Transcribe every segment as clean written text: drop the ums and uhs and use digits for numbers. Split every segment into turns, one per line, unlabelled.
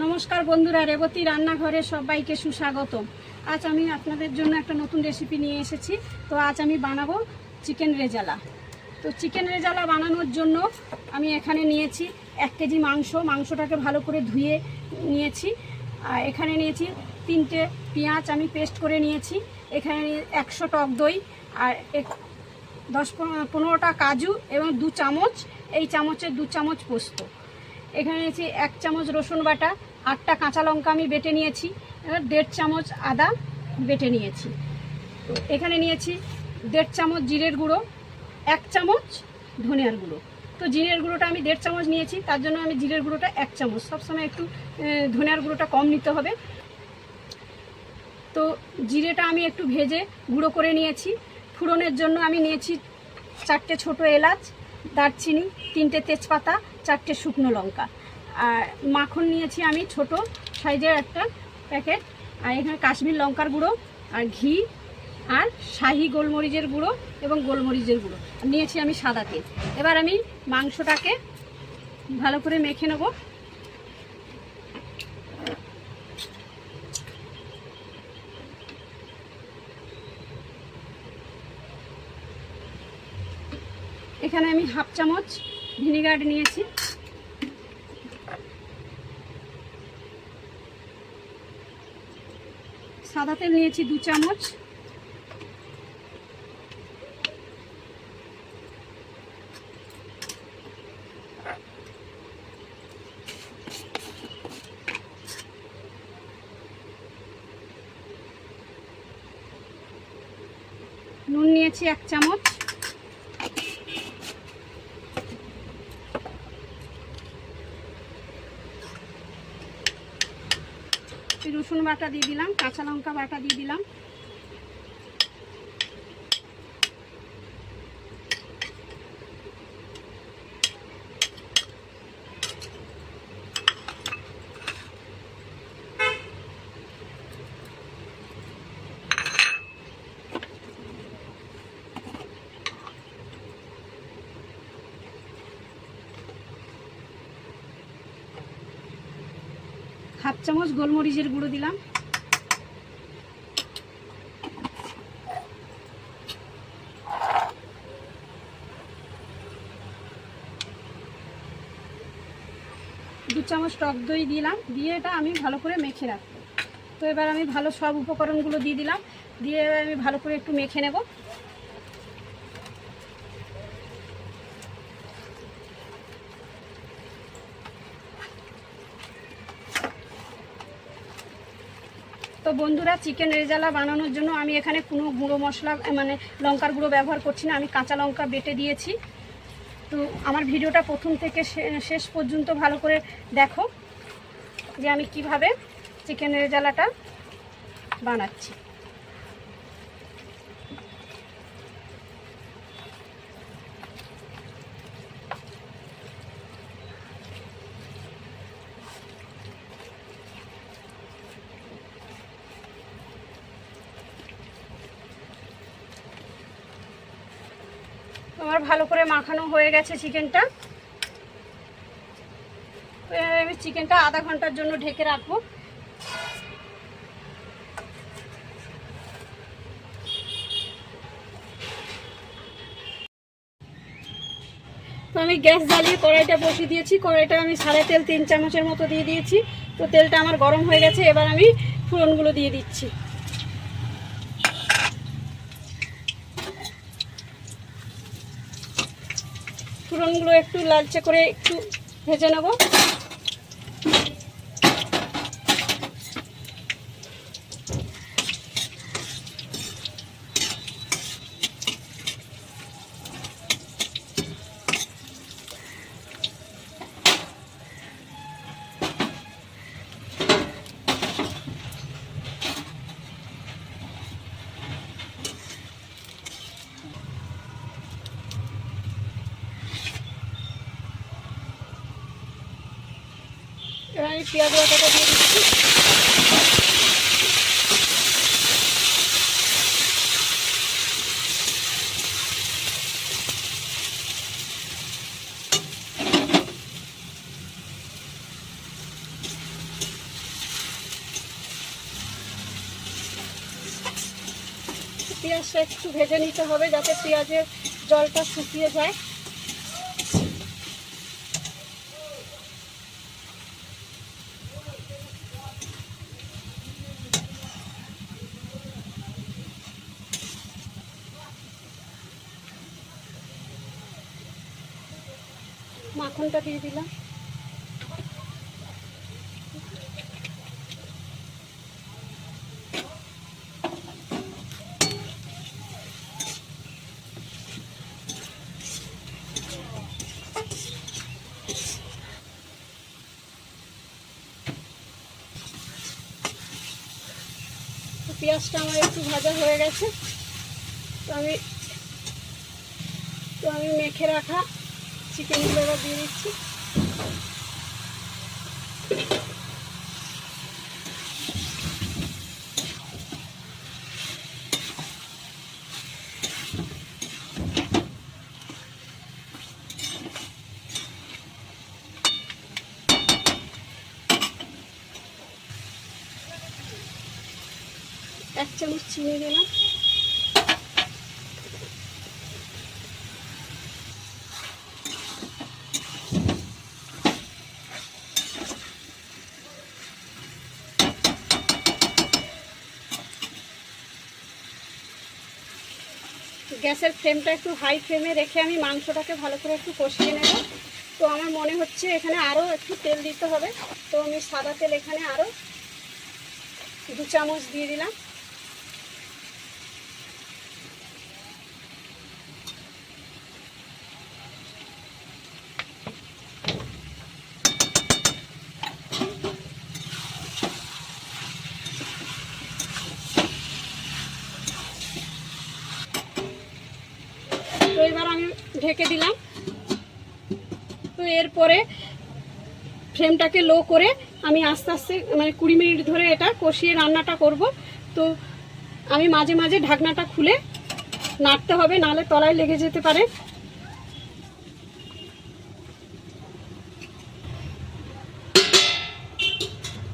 নমস্কার বন্ধুরা, রেবতী রান্নাঘরে সবাইকে সুস্বাগতম। আজ আমি আপনাদের জন্য একটা নতুন রেসিপি নিয়ে এসেছি। তো আজ আমি বানাবো চিকেন রেজালা। তো চিকেন রেজালা বানানোর জন্য আমি এখানে নিয়েছি 1 কেজি মাংসটাকে ভালো করে ধুয়ে নিয়েছি। আর এখানে নিয়েছি 3টে পেঁয়াজ আমি পেস্ট করে নিয়েছি। এখানে 100 টক দই আর 10-15টা কাজু এবং 2 চামচ, এই চামচের 2 চামচ পোস্ত। এখানে নিয়েছি 1 চামচ রসুন বাটা, 8টা কাঁচা লঙ্কা আমি বেটে নিয়েছি, 1.5 চামচ আদা বেটে নিয়েছি। তো এখানে নিয়েছি 1.5 চামচ জিরের গুঁড়ো, 1 চামচ ধনিয়ার গুঁড়ো। তো জিরের গুঁড়োটা আমি 1.5 চামচ নিয়েছি, তার জন্য আমি জিরের গুঁড়োটা 1 চামচ। সবসময় একটু ধনিয়ার গুঁড়োটা কম নিতে হবে। তো জিরেটা আমি একটু ভেজে গুঁড়ো করে নিয়েছি। ফোড়নের জন্য আমি নিয়েছি 4টে ছোটো এলাচ, দারচিনি, 3টে তেজপাতা, 4টে শুকনো লঙ্কা। আর মাখন নিয়েছি আমি ছোট সাইজের একটা প্যাকেট। আর এখানে কাশ্মীর লঙ্কার গুঁড়ো আর ঘি আর শাহি গোলমরিচের গুঁড়ো এবং গোলমরিচের গুঁড়ো নিয়েছি আমি সাদা তেল। এবার আমি মাংসটাকে ভালো করে মেখে নেব। এখানে আমি 1/2 চামচ ভিনেগার নিয়েছি। সাদা তেল নিয়েছি 2 চামচ। নুন নিয়েছি 1 চামচ। রসুন বাটা দিয়ে দিলাম, কাঁচা লঙ্কা বাটা দিয়ে দিলাম। হাফ চামচ গোলমরিচের গুঁড়ো দিলাম। দু চামচ টক দই দিলাম, দিয়ে এটা আমি ভালো করে মেখে রাখবো। তো এবার আমি ভালো সব উপকরণগুলো দিয়ে দিলাম, দিয়ে এবার আমি ভালো করে একটু মেখে নেব। তো বন্ধুরা, চিকেন রেজালা বানানোর জন্য আমি এখানে কোনো গুঁড়ো মশলা মানে লঙ্কার গুঁড়ো ব্যবহার করছি না, আমি কাঁচা লঙ্কা বেটে দিয়েছি। তো আমার ভিডিওটা প্রথম থেকে শেষ পর্যন্ত ভালো করে দেখো যে আমি কিভাবে চিকেন রেজালাটা বানাচ্ছি। আমার ভালো করে মাখানো হয়ে গেছে চিকেনটা। আমি চিকেনটা আধা ঘন্টার জন্য ঢেকে রাখবো। তো আমি গ্যাস জ্বালিয়ে কড়াইটা বসিয়ে দিয়েছি। কড়াইটা আমি সাদা তেল 3 চামচের মতো দিয়ে দিয়েছি। তো তেলটা আমার গরম হয়ে গেছে, এবার আমি ফোড়নগুলো দিয়ে দিচ্ছি। ফোড়নগুলো একটু লালচে করে একটু ভেজে নেব। এবার আমি পেঁয়াজ বাটাটা দিয়ে দিচ্ছি। পেঁয়াজটা একটু ভেজে নিতে হবে যাতে পেঁয়াজের জলটা শুকিয়ে যায়। মাখনটা দিয়ে দিলাম। পেঁয়াজটা আমার একটু ভাজা হয়ে গেছে, তো আমি মেখে রাখা চিকেনগুলো এবার দিয়ে দিচ্ছি। এক চামচ চিনি দিলাম। গ্যাসের ফ্লেমটা একটু হাই ফ্লেমে রেখে আমি মাংসটাকে ভালো করে একটু কষিয়ে নেব। তো আমার মনে হচ্ছে এখানে আরও একটু তেল দিতে হবে, তো আমি সাদা তেল এখানে আরও 2 চামচ দিয়ে দিলাম। তো এবার আমি ঢেকে দিলাম। তো এরপরে ফ্লেমটাকে লো করে আমি আস্তে আস্তে মানে 20 মিনিট ধরে এটা কষিয়ে রান্নাটা করব। তো আমি মাঝে মাঝে ঢাকনাটা খুলে নাড়তে হবে, নাহলে তলায় লেগে যেতে পারে।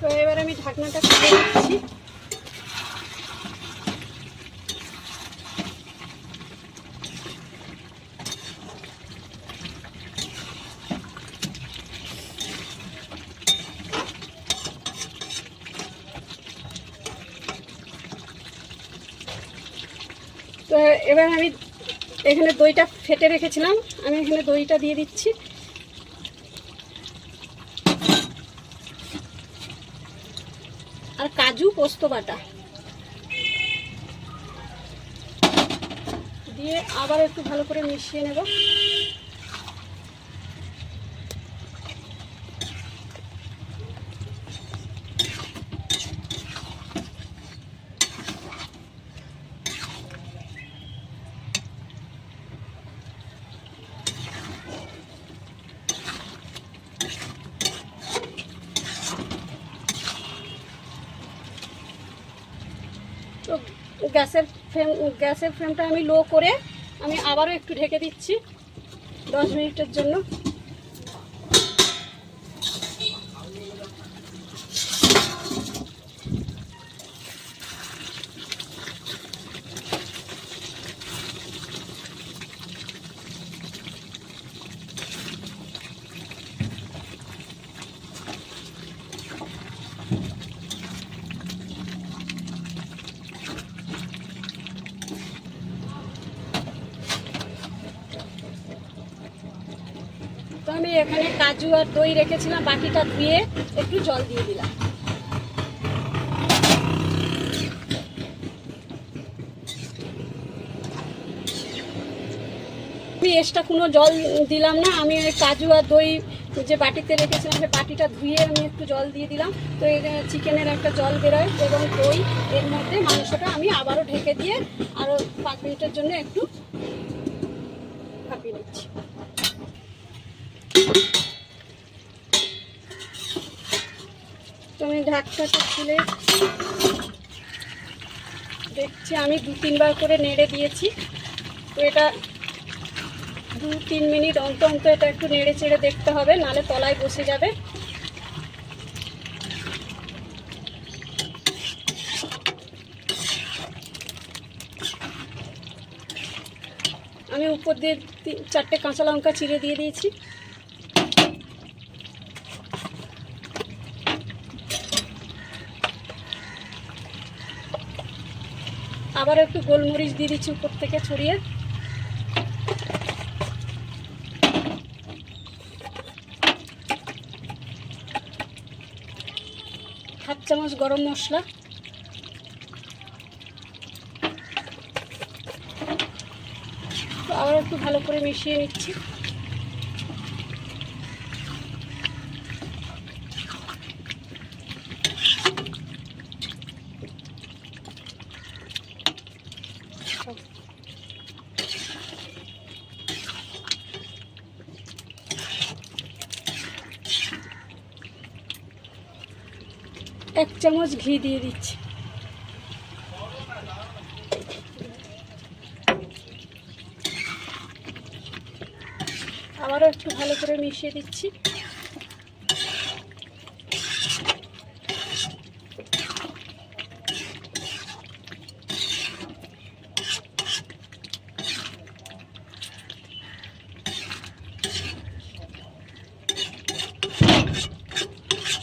তো এবার আমি ঢাকনাটা খুলে দিচ্ছি। তো এবার আমি এখানে দইটা ফেটে রেখেছিলাম, আমি এখানে দইটা দিয়ে দিচ্ছি। আর কাজু পোস্ত বাটা দিয়ে আবার একটু ভালো করে মিশিয়ে নেব। তো গ্যাসের ফ্লেমটা আমি লো করে আমি আবারও একটু ঢেকে দিচ্ছি 10 মিনিটের জন্য। তো আমি এখানে কাজু আর দই রেখেছিলাম, বাটিটা ধুয়ে একটু জল দিয়ে দিলাম। আমি এক্সট্রা কোনো জল দিলাম না, আমি ওই কাজু আর দই যে বাটিতে রেখেছিলাম সেই বাটিটা ধুয়ে আমি একটু জল দিয়ে দিলাম। তো চিকেনের একটা জল বেরোয় এবং দই এর মধ্যে মাংসটা আমি আবারও ঢেকে দিয়ে আরও 5 মিনিটের জন্য একটু ভাপিয়ে নিচ্ছি। তো আমি ঢাকনাটা খুলে দেখছি, আমি 2-3 বার করে নেড়ে দিয়েছি। তো এটা 2-3 মিনিট অন্তর অন্তর এটা একটু নেড়ে চেড়ে দেখতে হবে, নাহলে তলায় বসে যাবে। আমি উপর দিয়ে 4টে কাঁচা লঙ্কা চিড়ে দিয়ে দিয়েছি। আবার একটু গোলমরিচ দিয়ে দিচ্ছি উপর থেকে ছড়িয়ে। হাফ চামচ গরম মশলা, আবার একটু ভালো করে মিশিয়ে নিচ্ছি। এক চামচ ঘি দিয়ে দিচ্ছি। আবারও একটু ভালো করে মিশিয়ে দিচ্ছি।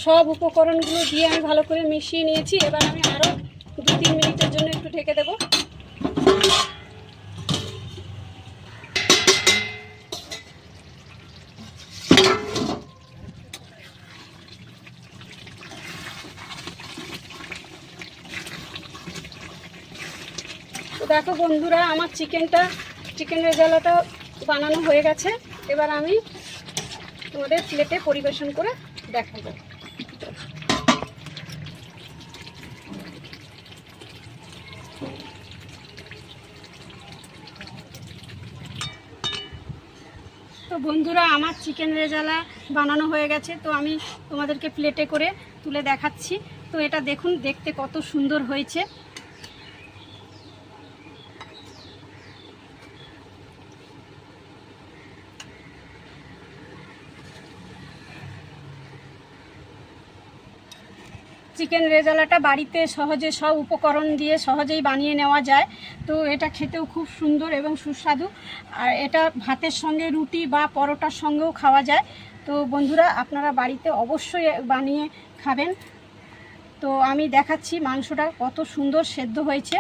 সব উপকরণগুলো দিয়ে আমি ভালো করে মিশিয়ে নিয়েছি। এবার আমি আরও 2-3 মিনিটের জন্য একটু ঢেকে দেব। তো দেখো বন্ধুরা, আমার চিকেন রেজালাটা বানানো হয়ে গেছে। এবার আমি তোমাদের প্লেটে পরিবেশন করে দেখাবো। তো বন্ধুরা, আমার চিকেন রেজালা বানানো হয়ে গেছে। তো আমি তোমাদেরকে প্লেটে করে তুলে দেখাচ্ছি। তো এটা দেখুন, দেখতে কত সুন্দর হয়েছে। চিকেন রেজালাটা বাড়িতে সহজে সব উপকরণ দিয়ে সহজেই বানিয়ে নেওয়া যায়। তো এটা খেতেও খুব সুন্দর এবং সুস্বাদু। আর এটা ভাতের সঙ্গে, রুটি বা পরোটার সঙ্গেও খাওয়া যায়। তো বন্ধুরা, আপনারা বাড়িতে অবশ্যই বানিয়ে খাবেন। তো আমি দেখাচ্ছি মাংসটা কত সুন্দর সেদ্ধ হয়েছে।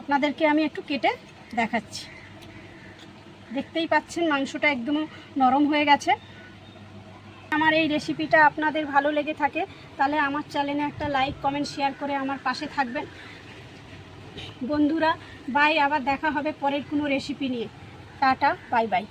আপনাদেরকে আমি একটু কেটে দেখাচ্ছি। দেখতেই পাচ্ছেন মাংসটা একদম নরম হয়ে গেছে। আমার এই রেসিপিটা আপনাদের ভালো লেগে থাকে তাহলে আমার চ্যানেলে একটা লাইক, কমেন্ট, শেয়ার করে আমার পাশে থাকবেন। বন্ধুরা বাই, আবার দেখা হবে পরের কোনো রেসিপি নিয়ে। Tata, bye bye.